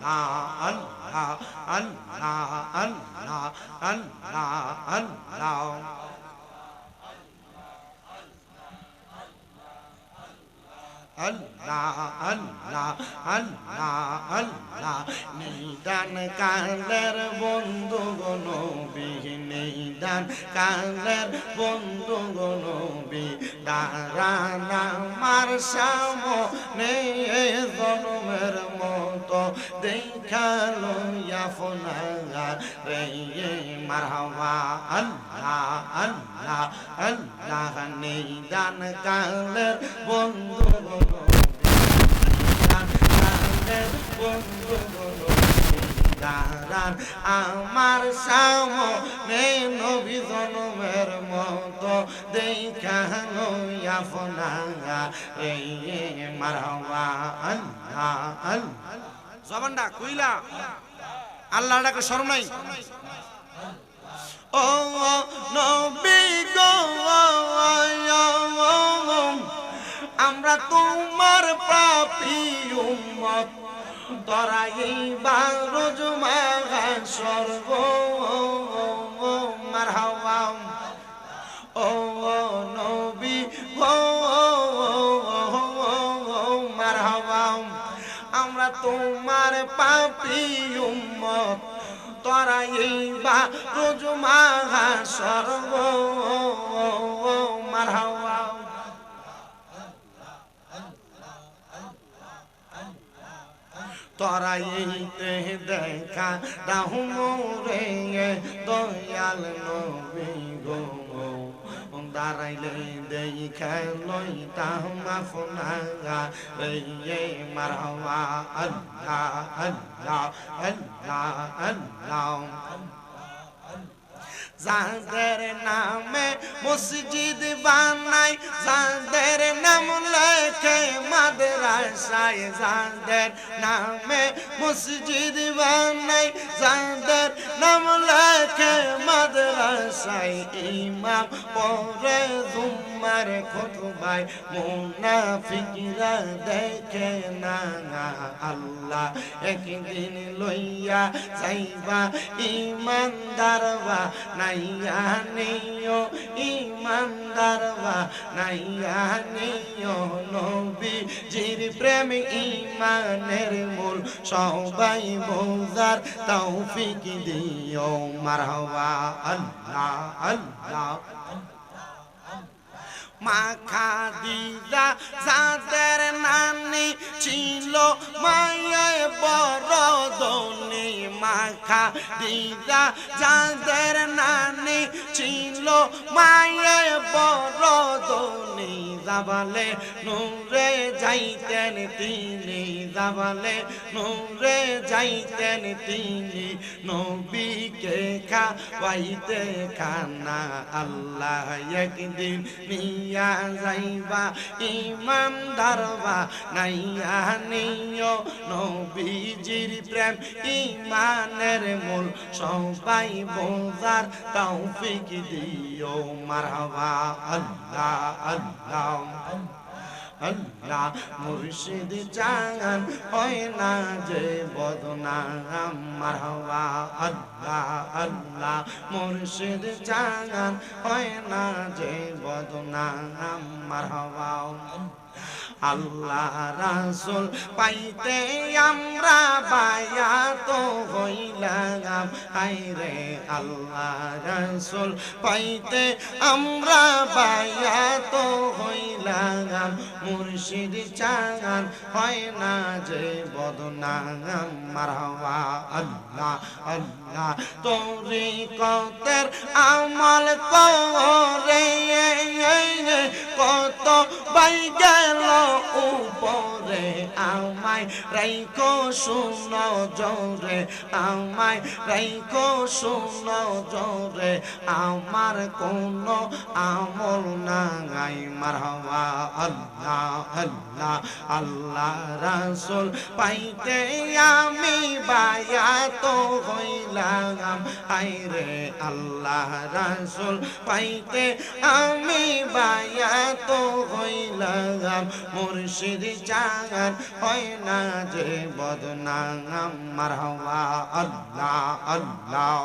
আল্লাহ আল্লাহ আল্লাহ আল্লাহ আল্লাহ আল্লাহ আল্লাহ আল্লাহ আল্লাহ নিদান কালের বন্ধু গো নবী নিদান কালের বন্ধু গো নবী দাঁড়ান আমার সামনে জন্মের মতো দেখালো আপনার রে মারহাবা আল্লাহ আল্লাহ আল্লাহ নিদান কালের বন্ধু দাঁড়ান আমার সামনে নবী জন্মের মতো দেখানো আপনার মারহাবা আল্লাহ আল্লাহ জবানটা কইলা আল্লাহ ডাকে শরম নাই ও নবী গো আমরা তোমার পাপী উম্মত তরাইবার রোজ মাহশর গো মারহাবা ও নবী গো মারহাবা আমরা তোমার পাপী উম্মত তরাইবার রোজ মাহশর গো মারহাবা তরাইতে দেখা দাহু মোরে দয়াল নবী গো দাঁড়াইলে দেখা লইতাম আপনারা রে মারহাবা আল্লাহ আল্লাহ আল্লাহ আল্লাহ যাদের নামে মসজিদ বানাই যাদের নাম লেখে মাদ্রাসায় যাদের নামে মসজিদ বানাই যাদের নাম লেখে মাদ্রাসায় ইমাম পড়ে জুম্মার খুতবায় মুনাফিকরা দেখে না আল্লাহ একদিন লইয়া যাইবা ইমানদারবা নাইয়া নিও ইমানদারবা নাইয়া নিও নবীজির প্রেম ইমানের মূল সবাই বোঝার তৌফিক দিও মারহাবা আল্লাহ আল্লাহ মা খাদিজা যাদের নানি ছিল মায়ে বড় ধনী মা খাদিজা যাদের নানি ছিল মায়ে বড় ধনী জাবালে নূরে যাইতেন তিনি জাবালে নূরে যাইতেন তিনি নবীকে খাওয়াইতে খানা আল্লাহ একদিন নিয়া যাইবা ইমানদারবা নাইয়া নিও নবীজির প্রেম ইমানের মূল সবাই বোঝার তৌফিক দিও মারহাবা আল্লাহ আল্লাহ আল্লাহ মুর্শিদ জান হয় না যে বদনাম মারহাবা আল্লাহ আল্লাহ মুর্শিদ জান হয় না যে বদনাম মারহাবা আল্লাহ রাসূল পাইতে আমরা বায়াত হইলাম হায়রে আল্লাহ রাসূল পাইতে আমরা বায়াত হইলাম মুর্শিদ চান হয় না যে বদনাম মারহাবা আল্লাহ আল্লাহ তরিকতের আমল করে কত বাই গেল উপরে আমায় রাইখো শুনো জোরে আমায় রাইখো গো শোনো জোরে আমার কোনো আমল নাই মারহাবা আল্লাহ আল্লাহ আল্লাহ রাসূল পাইতে আমি বায়াত হইলাম আইরে আল্লাহ রাসূল পাইতে আমি বায়াত হইলাম মুর্শিদ জাগান হয় না যে বদনাম মারহাবা আল্লাহ আল্লাহ